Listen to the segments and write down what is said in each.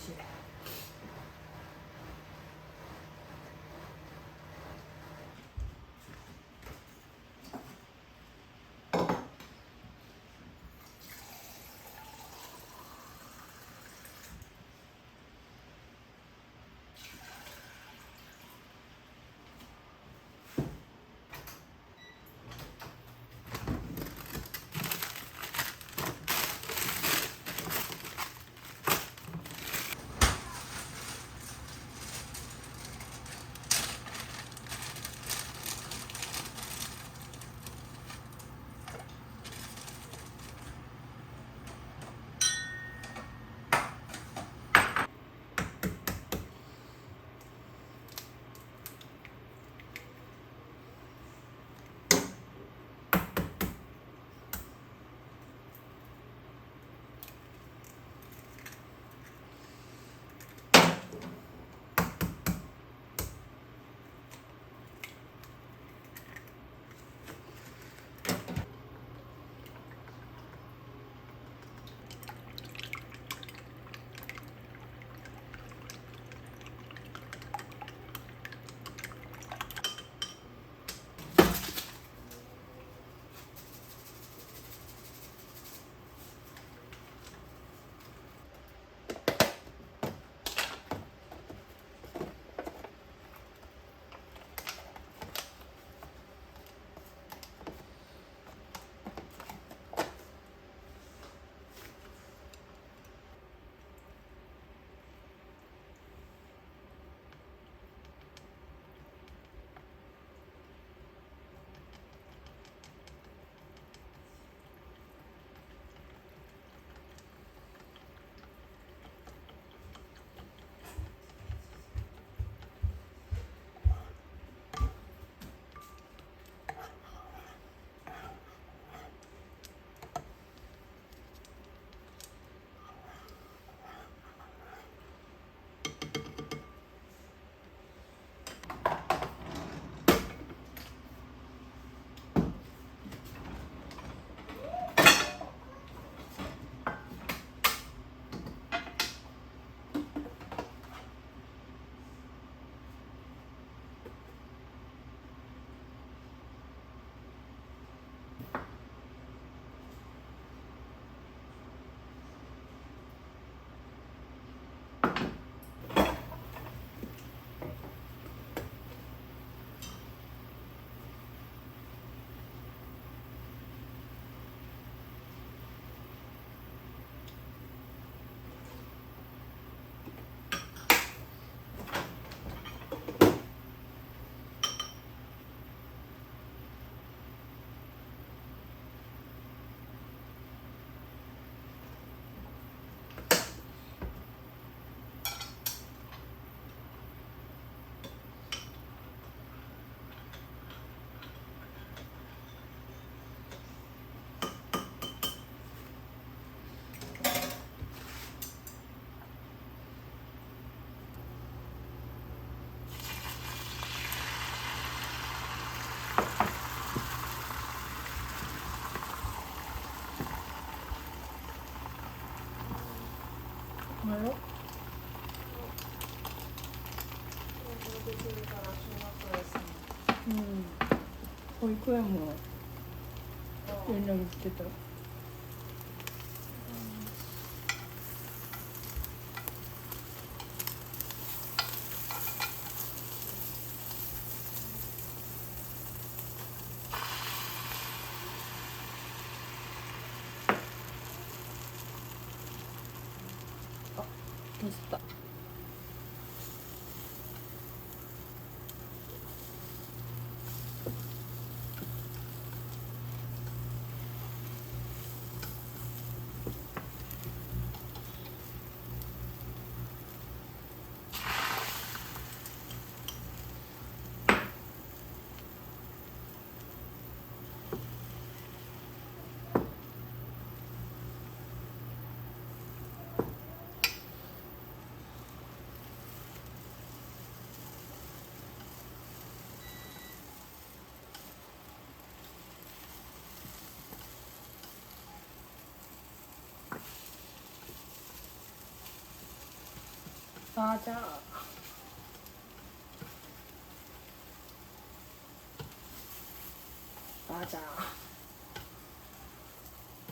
맛이. 뭐요?保育園も連絡来てた。ミスった。あじゃああじゃあ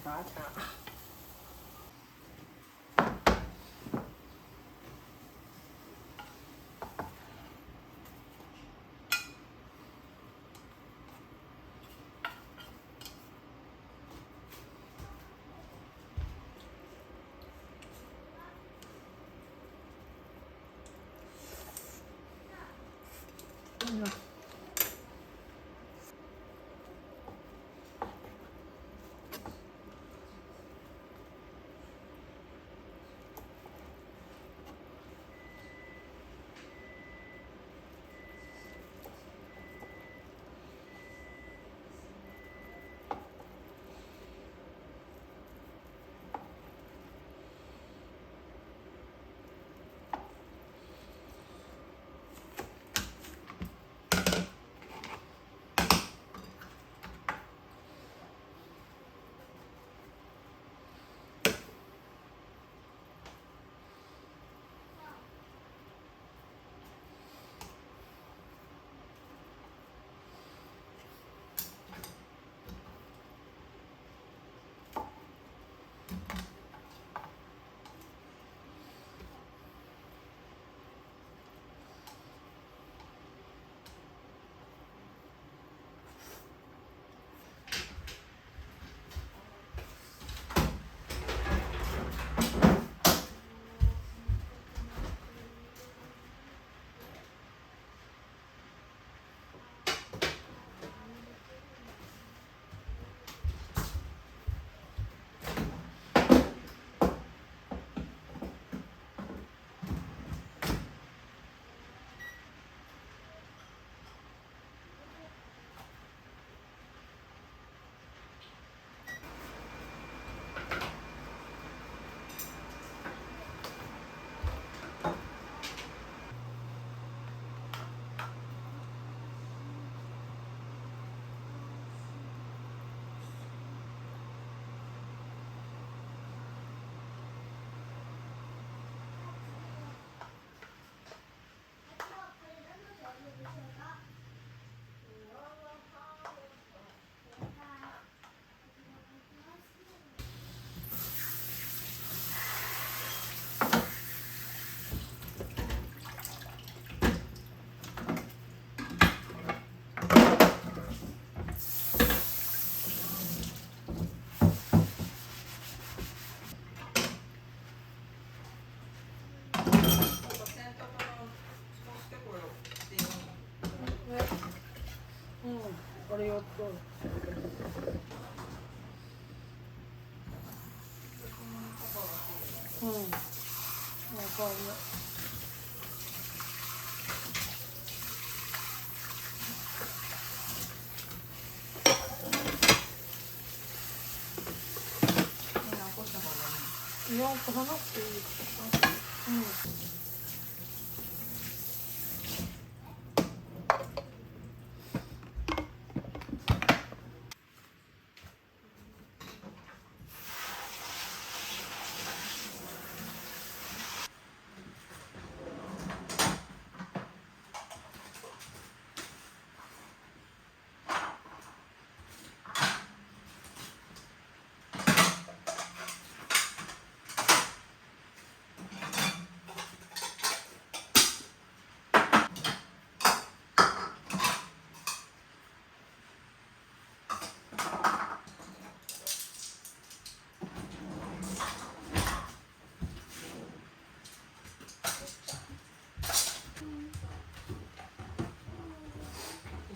あじゃあこれ4つ。うん。わかんない。いや、こさなくていい。うん。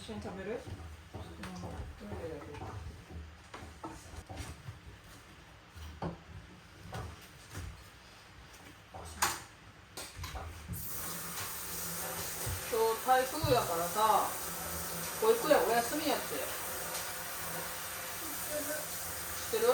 一緒に食べる？今日台風やからさ、保育園お休みやって。知ってる？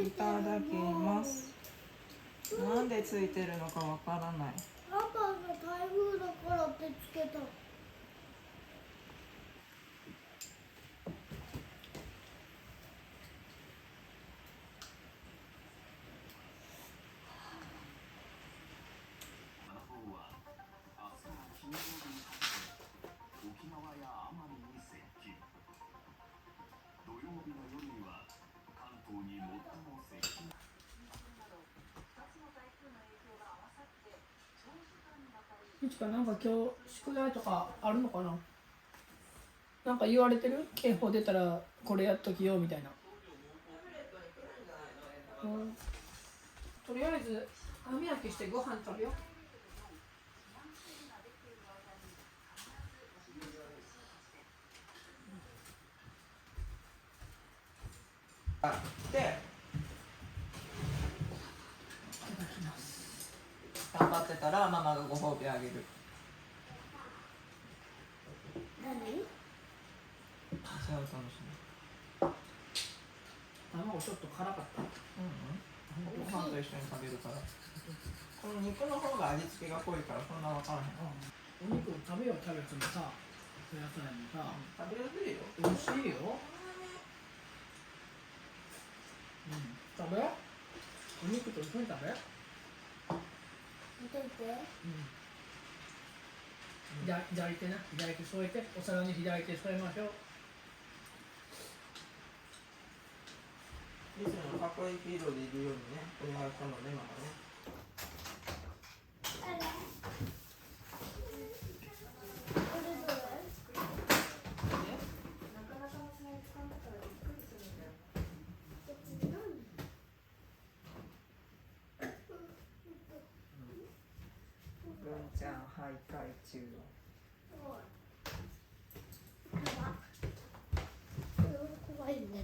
いただきます。なんでついてるのかわからない。パパが台風だからってつけた。いちかなんか今日宿題とかあるのかな。なんか言われてる警報出たらこれやっときよみたいな。とりあえず歯磨きしてご飯食べよう。で、いただきます。頑張ってたらママがご褒美あげる。何？味わうかもし卵ちょっと辛かった。れない。ご飯と一緒に食べるから。この肉の方が味付けが濃いからそんな分からへん。お肉食べよう、キャベツもさ、お野菜もさ、食べやすいよ。美味しいよ。食べよう。お肉と一緒に食べ。見てて。左手な、左手添えて、お皿に左手添えましょう。リスのかっこいい黄色でいるようにね、お願いしたのね、ママね。あれ？これどれ？文ちゃん徘徊中。怖いんだね。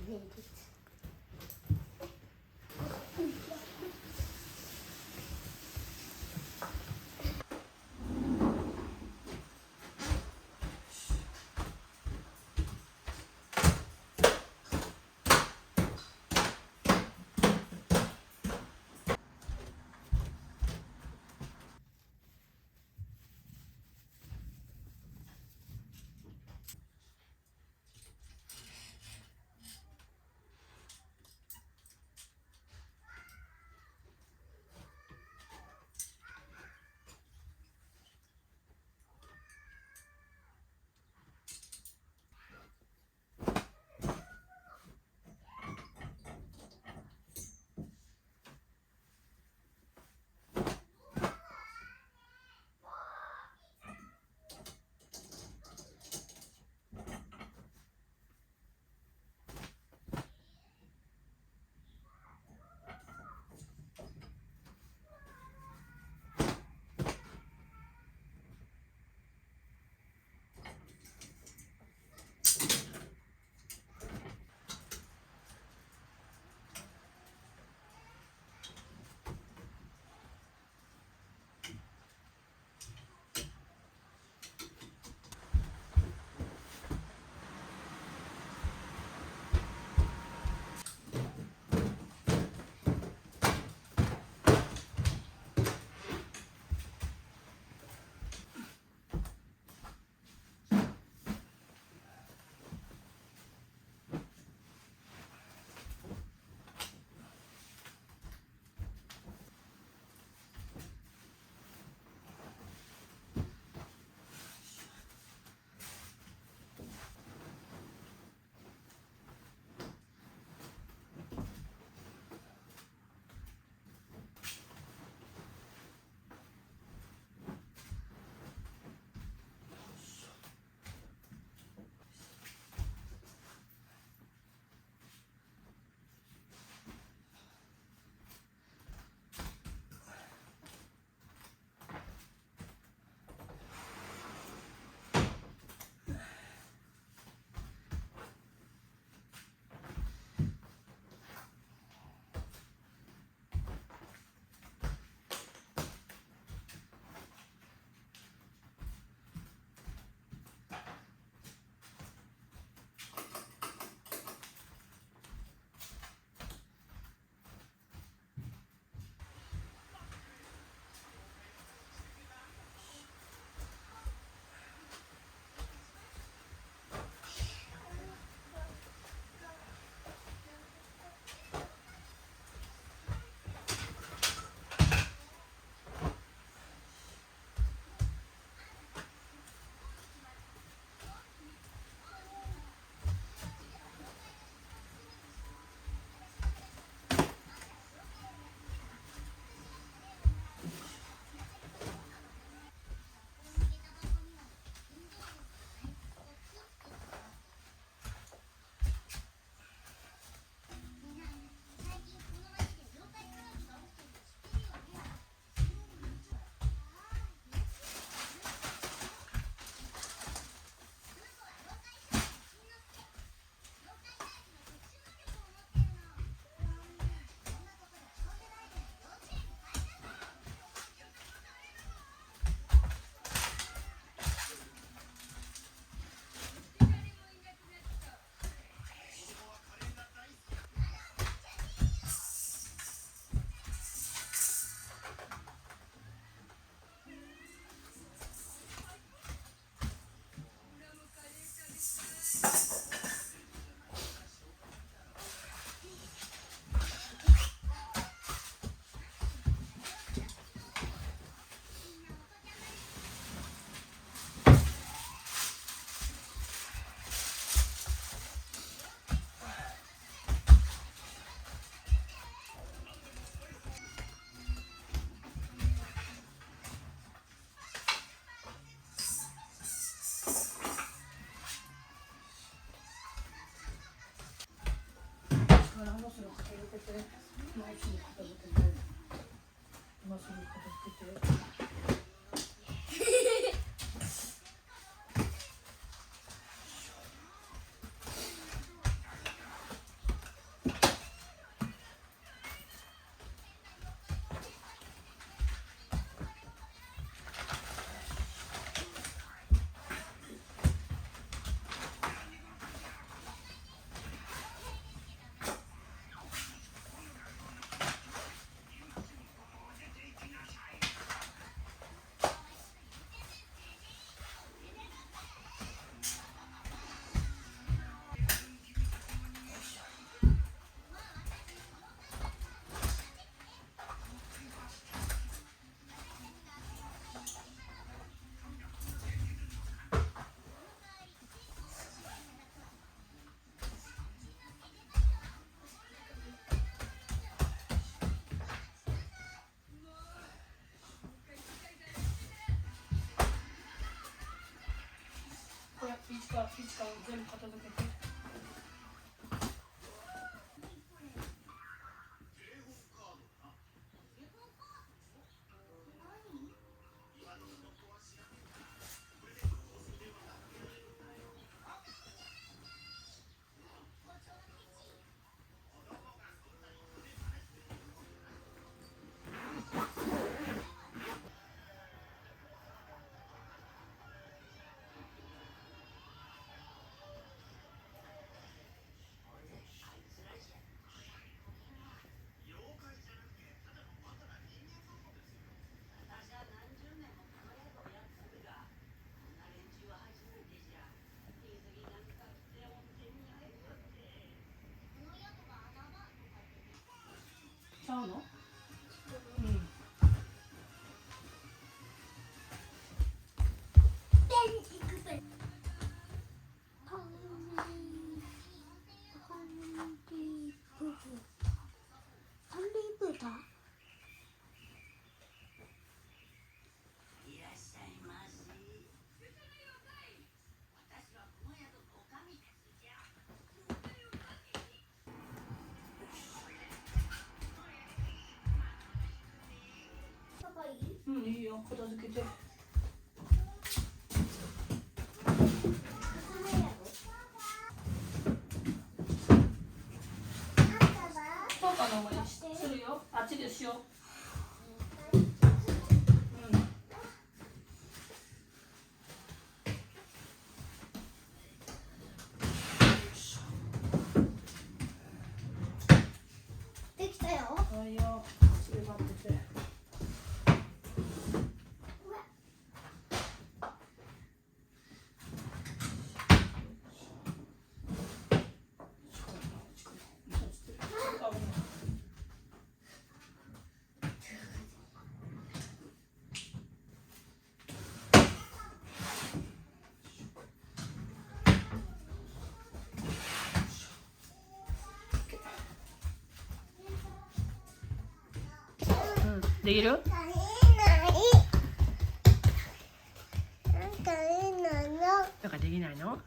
いつか全部片付けて。ちゃうの？うん。うん、いいよ、片付けて。パパの方がいいし、するよ。あっちでしよう。うん。できたよ。はいよ、それ待ってて。できる？なんかなんかできないの？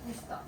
ミスター。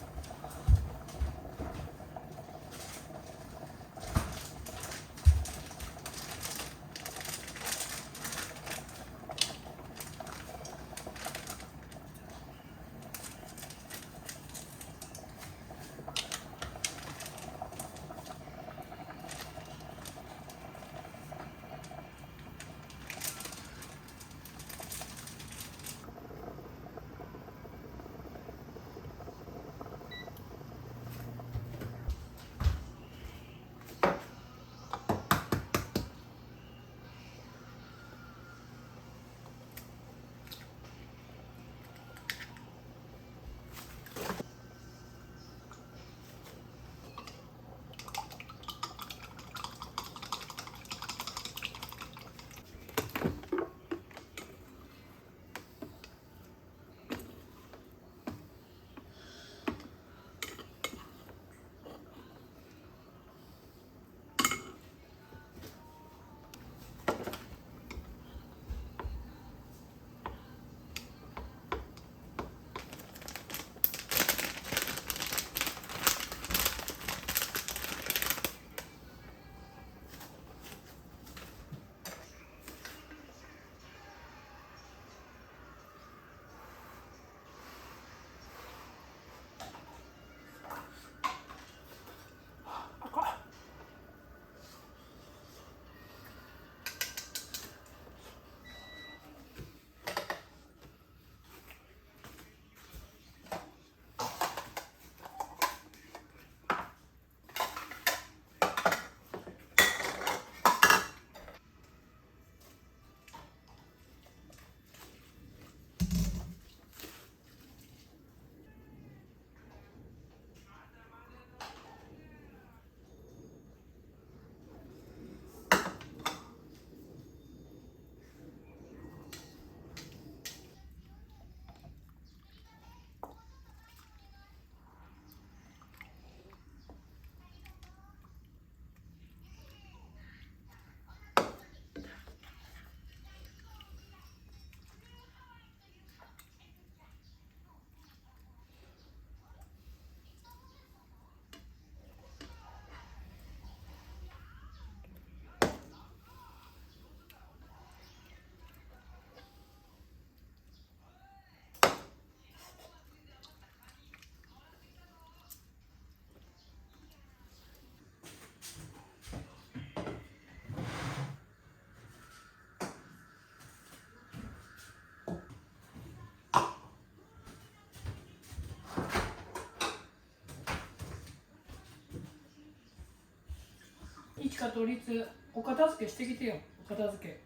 いちかとりつ、お片付けしてきてよ。お片付け。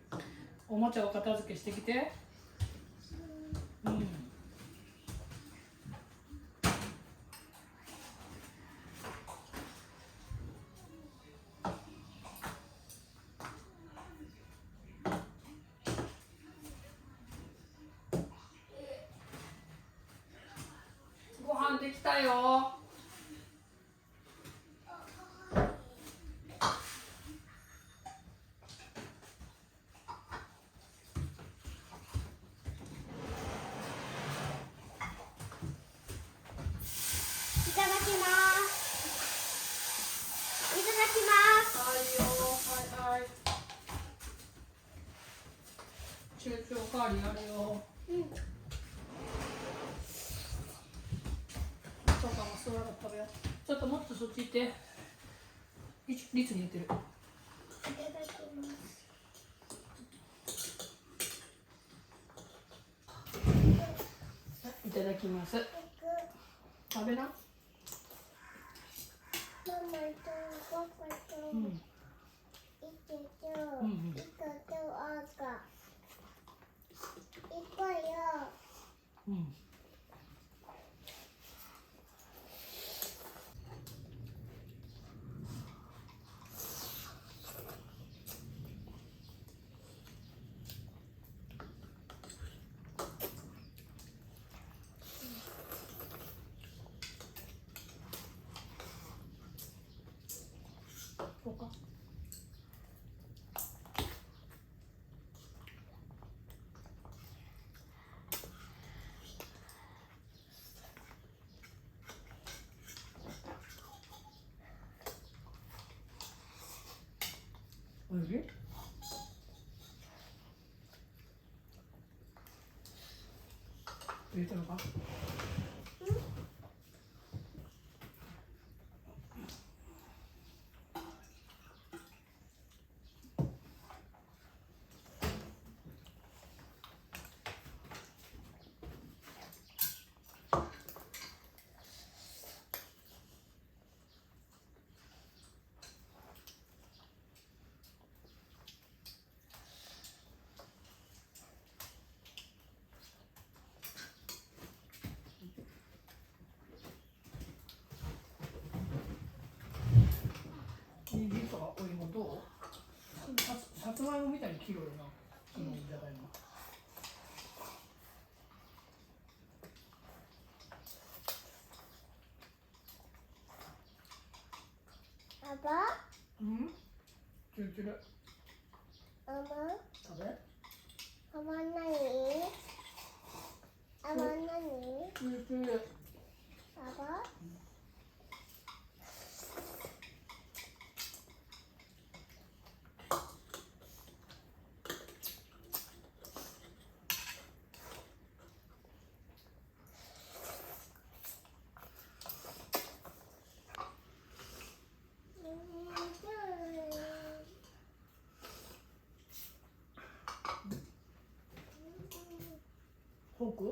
おもちゃお片付けしてきて。うん。ご飯できたよ。いただきます。いただきます。はいよ、はいはい。中長おかわりあるよ。うん。そうかも座らな食べよう。ちょっともっとそっち行って。リツに言ってる。いただきます。いただきます。食べな。ママとパパとうん。イケとうんイカと赤。いこよ。うん。そうか。おいしい。入れたのか。人参とかお芋どう？さつまいもみたいに黄色いな、このじゃがいも。パパ、うん？チュルチュル。ママ、食べ？ママ何？ママ何？チュルチュル。パパ？フォーク？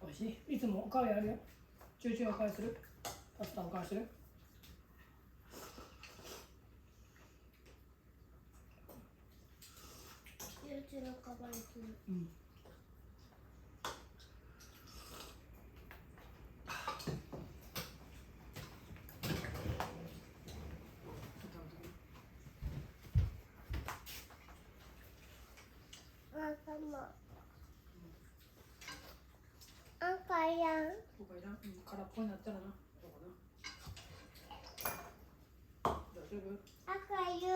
おいしい。いつもおかわりあるよ。チュルチュルおかわりする？パスタおかわりする？チュルチュルかばりする。うん。赤やん。ここいらん。空っぽになったらな。どうかな。大丈夫？赤いる。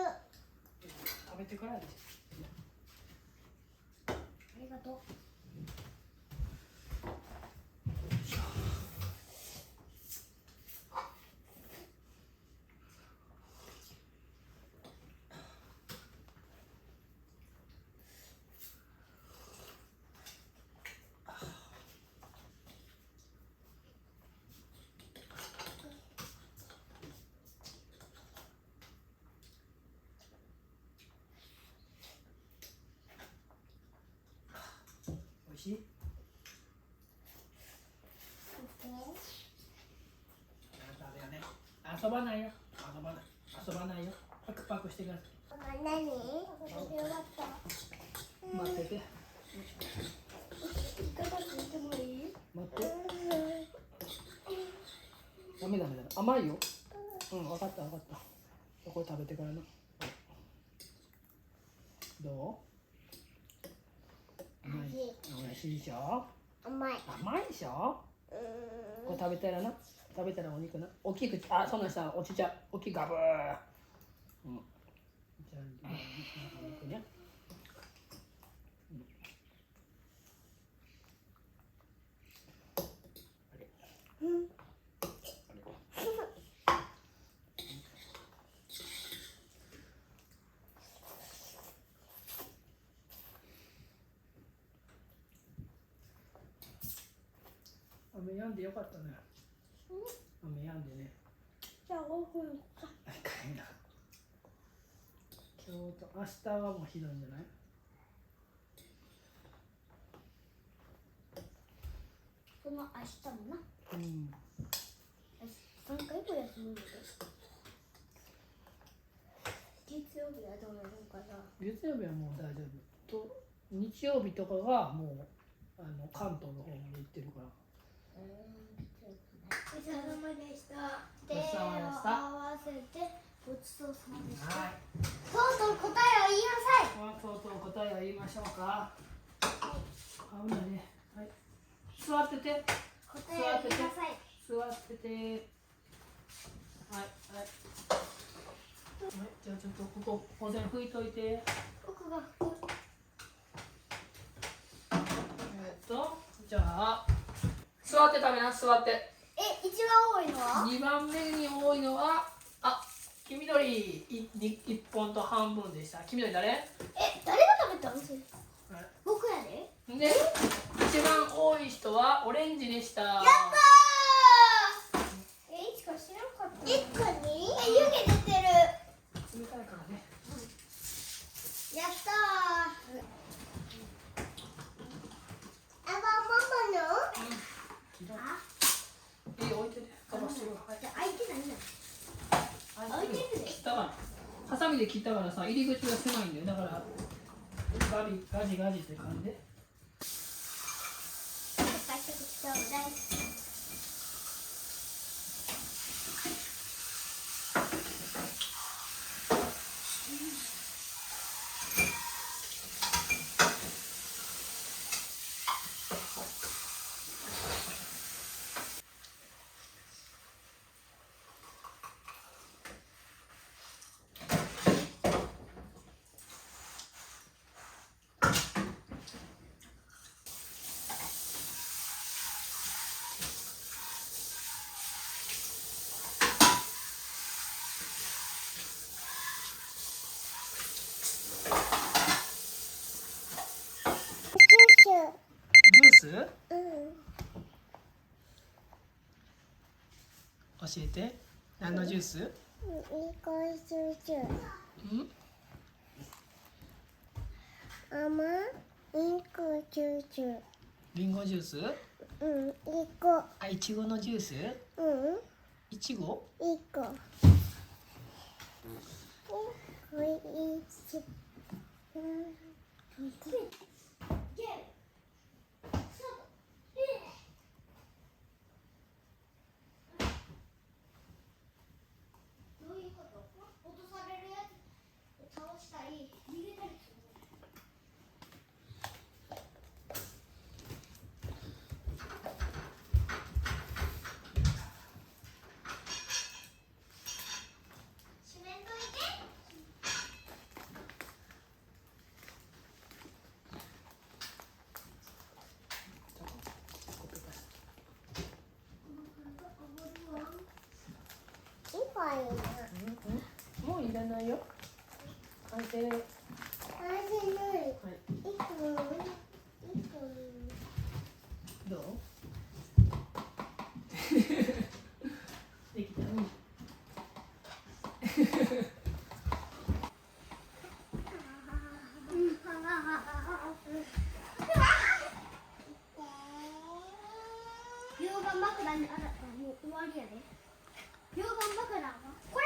食べてからやで。ありがとう。おいしい？あれやね。遊ばないよ。遊ばない。遊ばないよ。パクパクしてください。ママ何？私終わった。待ってて。一回待ってもいい？待って。ダメダメダメ。甘いよ。うん、分かった分かった。これ食べてからな。どう？甘い。美味しいでしょ？甘い。甘いでしょ？これ食べたらな。食べたらお肉な。大きく、あ、そんなさ、落ちちゃう。大きいガブー。うん。じゃあ、お肉ね。雨やんでよかったね。雨やんでね。じゃあ5分か。今日と明日はもうひどいんじゃない？その明日もな。うん。 3回も休むので。月曜日はどうなるのかな。月曜日はもう大丈夫。と日曜日とかがもう関東の方まで行ってるから。お疲れ様でした。ごちそうさまでした。合わせてごちそうさまでした。はい。とうとう答えを言いなさい。とうとう答えを言いましょうか。は危ないね。はい。座ってて。答えをください。座ってて。はいはい。はい、じゃあちょっとここ保全拭いといて。僕がじゃあ座って食べな、座って。一番多いのは2番目に多いのは黄緑1本と半分でした。黄緑誰？誰が食べたのそれはい僕やでで、一番多い人はオレンジでした。やったーいつか知らんかった1個に湯気出てる冷たいからね。やったーママのいいよ、置いてて。カバーしてる。はい。じゃあ開いてないんだ開いてるよ。切ったから。ハサミで切ったからさ、入り口が狭いんだよ。だからガジガジって感じで。ちょうだいジュース？教えて。何のジュース？うん？リンゴジュース？いちごのジュース？いちご？どういうこと落とされるやつ倒したり逃げたりする閉めんといてもういらないよ。完成。はい。どう？できたね。溶岩枕にもう終わりやで溶岩枕はこれ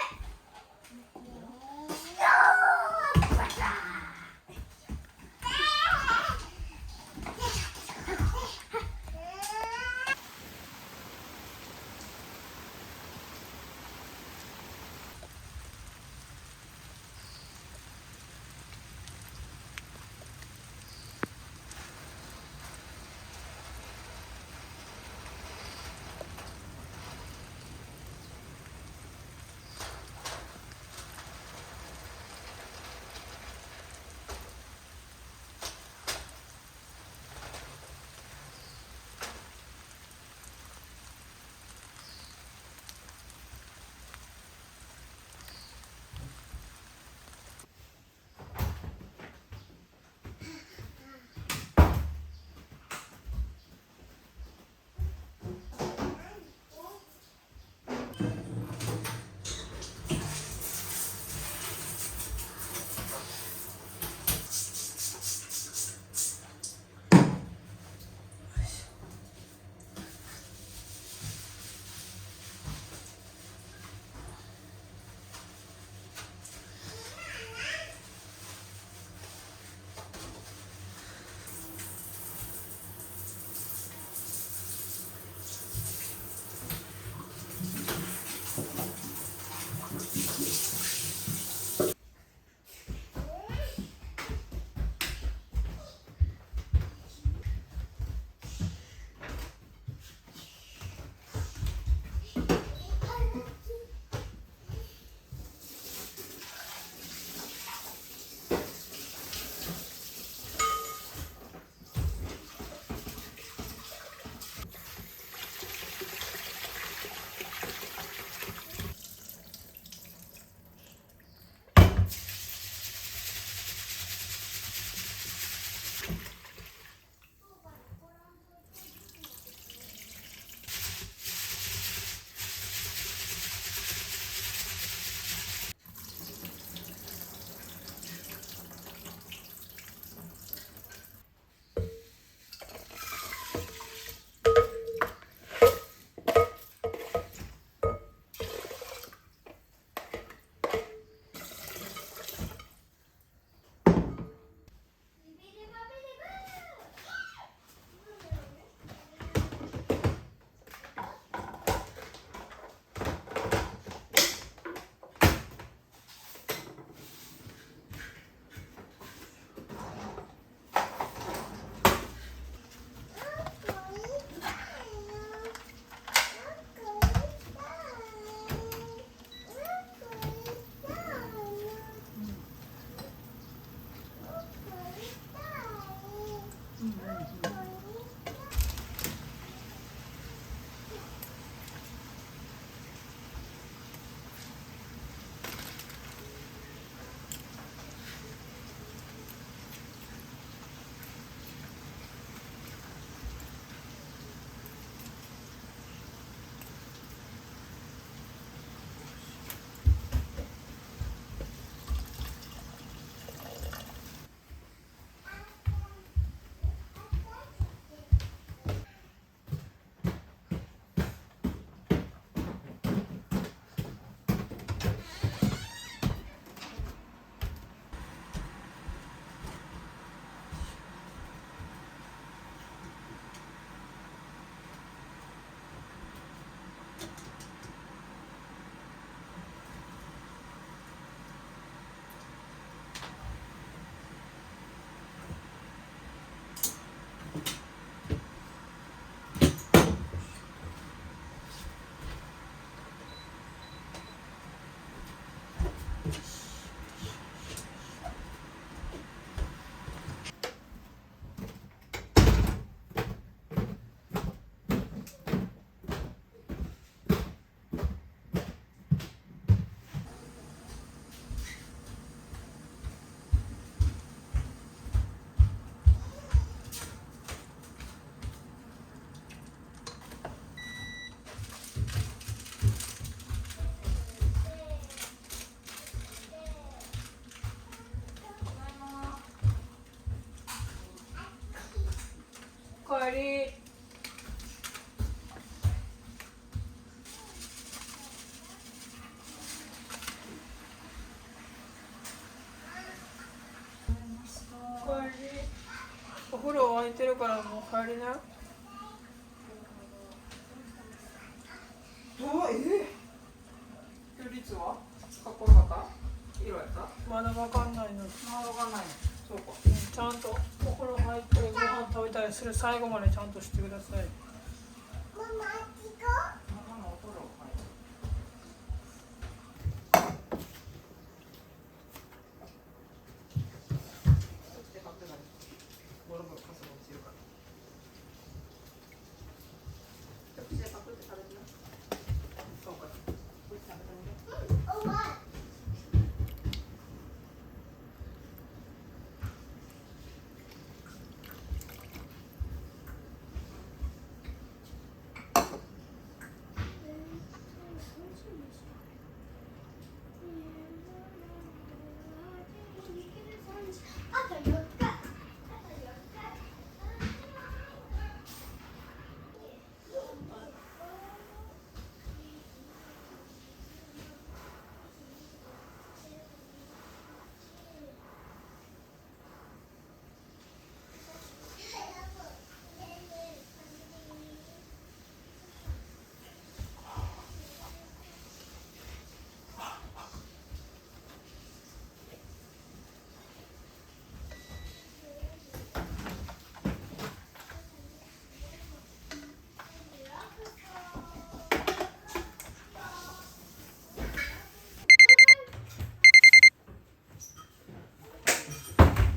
帰り。お風呂沸いてるからもう帰りな。率はかっこよかった？色やった？まだわかんないの。まだわかんないの。そうか。ちゃんとお風呂入ってご飯食べたりする最後までちゃんとしてください。ママあっち行こママのお風呂入る。そして買ってない。ボロボロカスが落ちるから。口でパクって食べてな。そうか。これ食べてみる。う。お前。あと4日。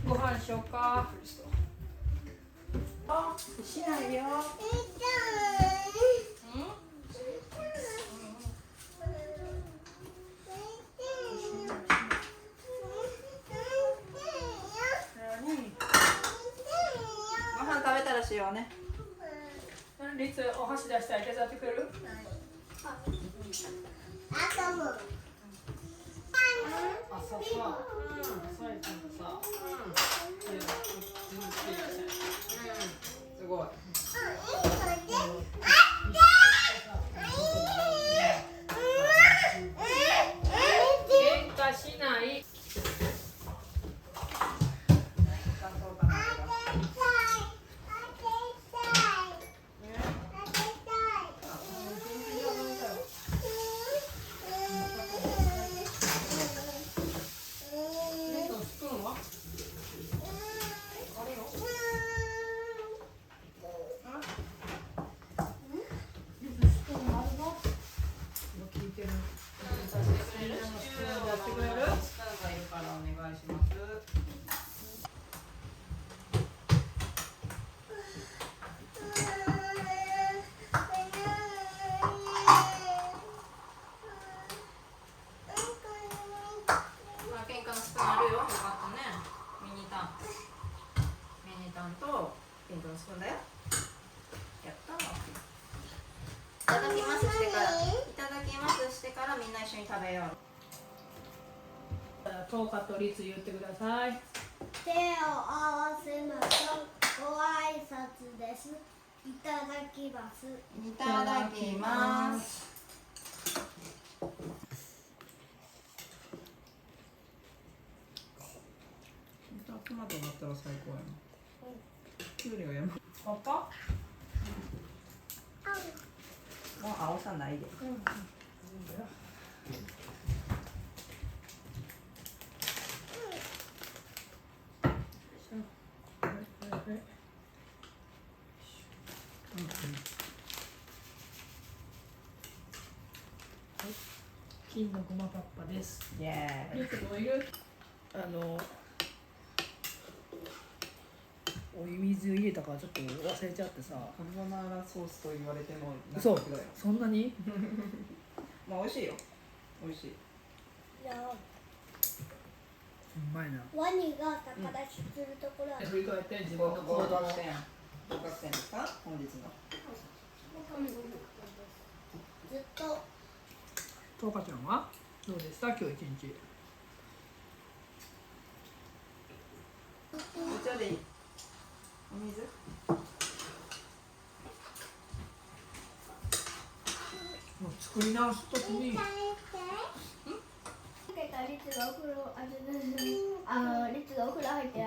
ご飯しようか。しないよ。ご飯食べたらしようね。リツお箸出したら手伝ってくれる？あ、そうさ、サイちゃんがさ、すごい。喧嘩しない。スプーンは？聞いてる。スプーンやってくれる？スプーンがいるからお願いします。喧嘩のスプーンあるよ。よかったね。ミニタンとピンクのスプーンだよ。やったー。いただきますしてからみんな一緒に食べよう。トーカとリツ言ってください。手を合わせましょう。ご挨拶です。いただきます。いただきます。トマトだったら最高やな。きゅうりが山。パパ？もう青さないで。金のごまパッパです。イエーイ。リツもいる？お湯水入れたからちょっと忘れちゃってさ。カルボナーラソースと言われてもそう納得だよ。そんなに？まあ美味しいよ。美味しい。うまいな。ワニが高出しするところは、振り返って自分の行動を。合格点ですか？本日の。ずっとトーカちゃんはどうでした今日一日？お茶でいい？お水？作り直すときにリツがお風呂リツがお風呂入って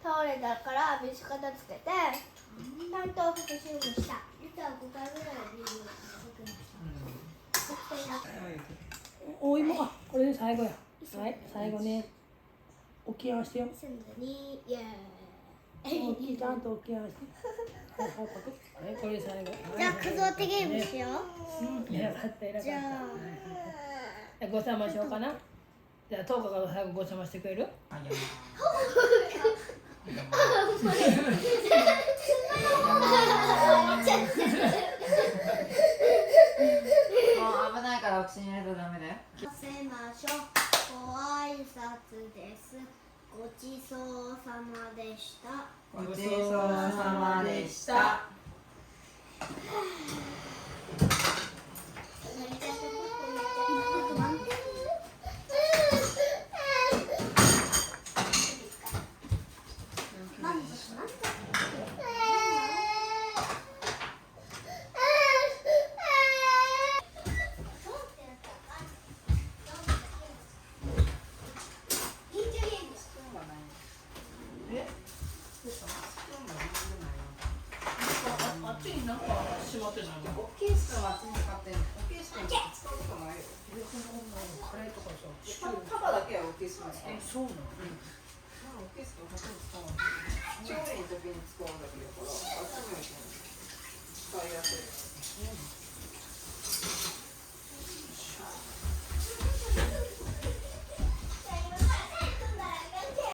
倒れたから水片付けてちゃんと復習もしたリツは5回ぐらいリズムお芋、あ、これで最後や。はい、最後ね。起き合わせてよ。にイエ起きちゃんと起き合わせて。はい、これで最後。じゃあ数当てゲームしよう偉かった、偉かった。じゃあごちゃましようかな。じゃあ、トーカが最後ごちゃましてくれる？あ、いやもう危ないからお口に入れるとダメだよ。せましょうご挨拶ですごちそうさまでしたごちそうさまでした。あっちになんかしまってないの？大きいスプーンはあっちに使ってんの。大きいスプーン使うことないよ。カレーとかさ。パパだけは大きいスプーン使う。そうなの？大きいスプーンほとんど使わない。調理の時に使うだけだから、あっちには使いやすい。